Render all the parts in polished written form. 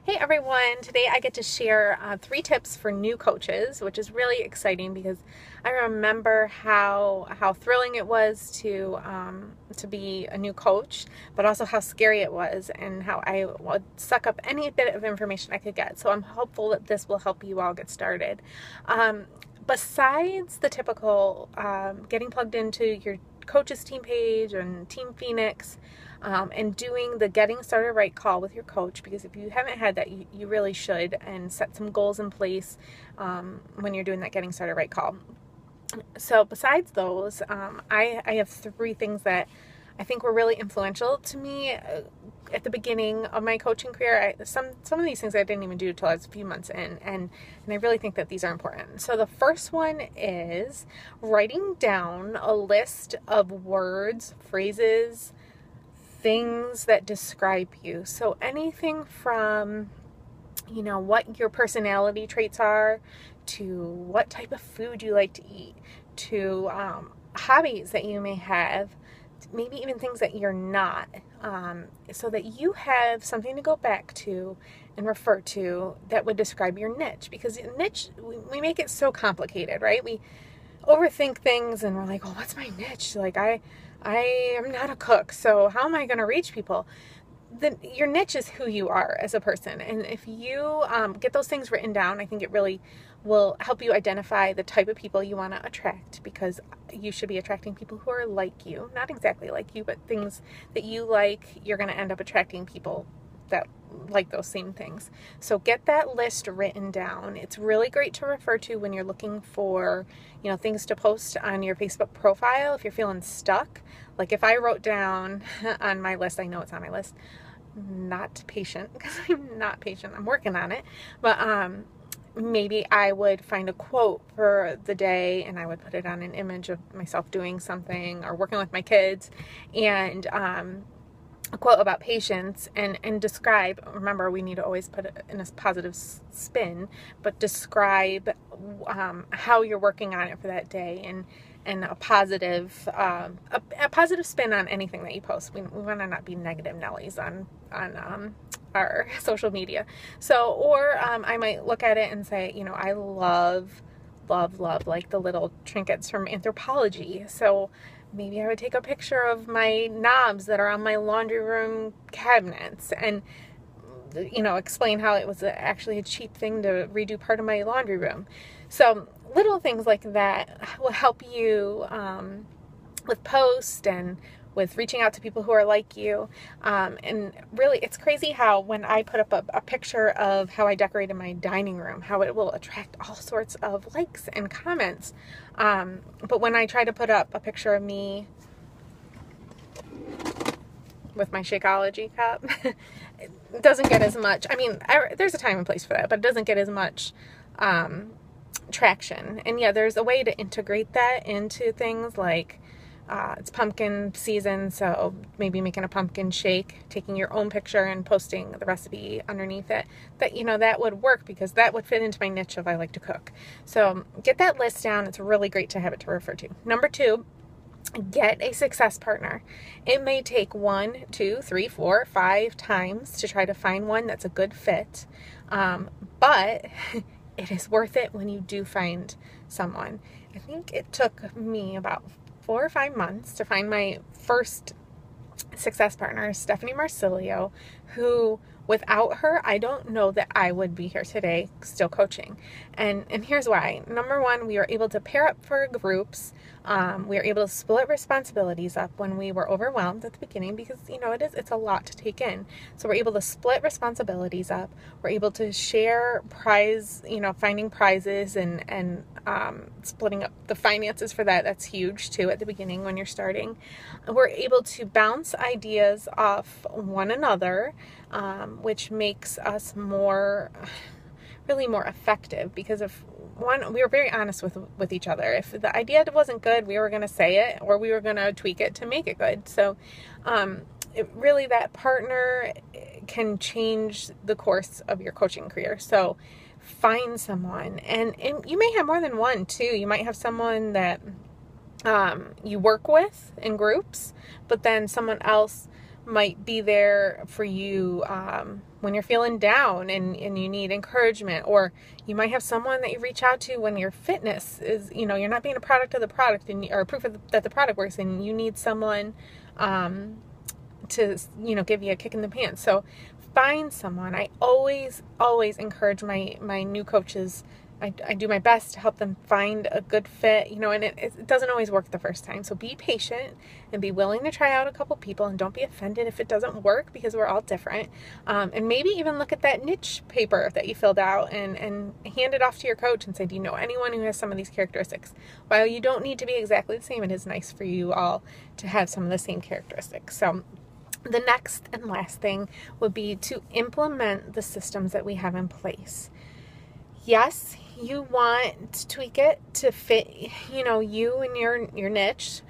Hey everyone, today I get to share 3 tips for new coaches, which is really exciting because I remember how thrilling it was to be a new coach, but also how scary it was and how I would suck up any bit of information I could get. So I'm hopeful that this will help you all get started. Besides the typical getting plugged into your coaches team page and Team Phoenix, and doing the getting started right call with your coach, because if you haven't had that, you really should, and set some goals in place when you're doing that getting started right call. So besides those, I have 3 things that I think were really influential to me at the beginning of my coaching career. Some of these things I didn't even do until I was a few months in, and I really think that these are important. So the first one is writing down a list of words, phrases, things that describe you. So anything from, what your personality traits are, to what type of food you like to eat, to hobbies that you may have, maybe even things that you're not, so that you have something to go back to and refer to that would describe your niche. Because niche, we make it so complicated, right? We overthink things and we're like, oh, what's my niche? Like I am not a cook, so how am I going to reach people? Your niche is who you are as a person. And if you get those things written down, I think it really will help you identify the type of people you want to attract, because you should be attracting people who are like you, not exactly like you, but things that you like. You're going to end up attracting people that like those same things. So get that list written down. It's really great to refer to when you're looking for, things to post on your Facebook profile if you're feeling stuck. Like if I wrote down on my list, I know it's on my list, not patient, because I'm not patient. I'm working on it. But maybe I would find a quote for the day and I would put it on an image of myself doing something or working with my kids, and a quote about patience, and describe, remember, we need to always put it in a positive spin, but describe how you're working on it for that day, and a positive spin on anything that you post. We want to not be negative Nellies on our social media. So, or I might look at it and say, I love like the little trinkets from Anthropologie. So maybe I would take a picture of my knobs that are on my laundry room cabinets and, explain how it was actually a cheap thing to redo part of my laundry room. So little things like that will help you with posts and with reaching out to people who are like you. And really, it's crazy how when I put up a picture of how I decorated my dining room, how it will attract all sorts of likes and comments. But when I try to put up a picture of me with my Shakeology cup, it doesn't get as much. I mean, there's a time and place for that, but it doesn't get as much traction. And yeah, there's a way to integrate that into things like it's pumpkin season, so maybe making a pumpkin shake, taking your own picture and posting the recipe underneath it. That would work, because that would fit into my niche of I like to cook. So get that list down. It's really great to have it to refer to. Number 2, get a success partner. It may take 1, 2, 3, 4, 5 times to try to find one that's a good fit, but it is worth it when you do find someone. I think it took me about 4 or 5 months to find my first success partner, Stephanie Marsilio, who, without her, I don't know that I would be here today still coaching. And here's why. Number 1, we were able to pair up for groups. We were able to split responsibilities up when we were overwhelmed at the beginning, because it's a lot to take in. So we're able to split responsibilities up. We're able to share finding prizes and splitting up the finances for that. That's huge too at the beginning when you're starting. We're able to bounce ideas off one another, which makes us really more effective, because if we were very honest with each other. If the idea wasn't good, we were going to say it, or we were going to tweak it to make it good. So really, that partner can change the course of your coaching career. So find someone, and you may have more than one too. You might have someone that you work with in groups, but then someone else might be there for you when you're feeling down and you need encouragement, or you might have someone that you reach out to when your fitness is, you're not being a product of the product or proof that the product works, and you need someone to, give you a kick in the pants. So find someone. I always encourage my new coaches. I do my best to help them find a good fit, and it doesn't always work the first time. So be patient and be willing to try out a couple people, and don't be offended if it doesn't work, because we're all different. And maybe even look at that niche paper that you filled out and hand it off to your coach and say, do you know anyone who has some of these characteristics? While you don't need to be exactly the same, it is nice for you all to have some of the same characteristics. So the next and last thing would be to implement the systems that we have in place. Yes, you want to tweak it to fit, you and your niche,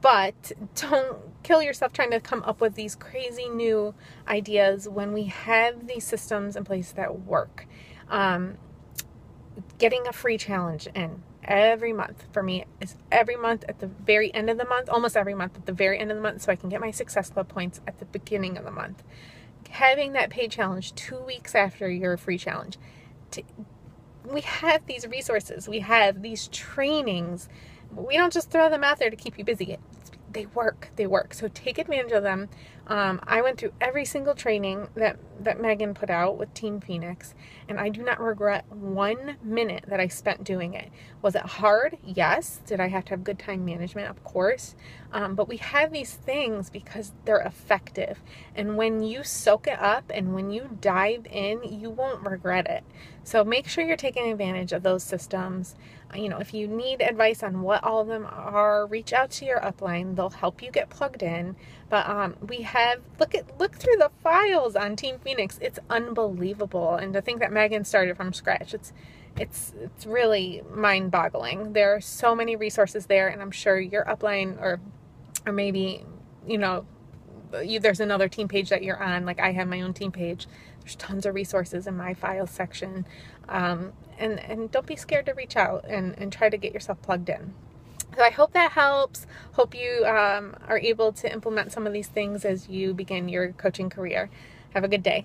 but don't kill yourself trying to come up with these crazy new ideas when we have these systems in place that work. Getting a free challenge in every month for me is every month at the very end of the month, almost every month at the very end of the month, so I can get my Success Club points at the beginning of the month. Having that paid challenge 2 weeks after your free challenge. We have these resources, we have these trainings. We don't just throw them out there to keep you busy. They work. So take advantage of them. I went through every single training that Megan put out with Team Phoenix, and I do not regret 1 minute that I spent doing it. Was it hard? Yes. Did I have to have good time management? Of course. But we have these things because they're effective. And when you soak it up and when you dive in, you won't regret it. So make sure you're taking advantage of those systems. If you need advice on what all of them are, reach out to your upline. They'll help you get plugged in. But we have, look through the files on Team Phoenix. It's unbelievable. And to think that Megan started from scratch, it's really mind-boggling. There are so many resources there, and I'm sure your upline or maybe, there's another team page that you're on. Like I have my own team page. There's tons of resources in my files section. And don't be scared to reach out and try to get yourself plugged in. So I hope that helps. Hope you are able to implement some of these things as you begin your coaching career. Have a good day.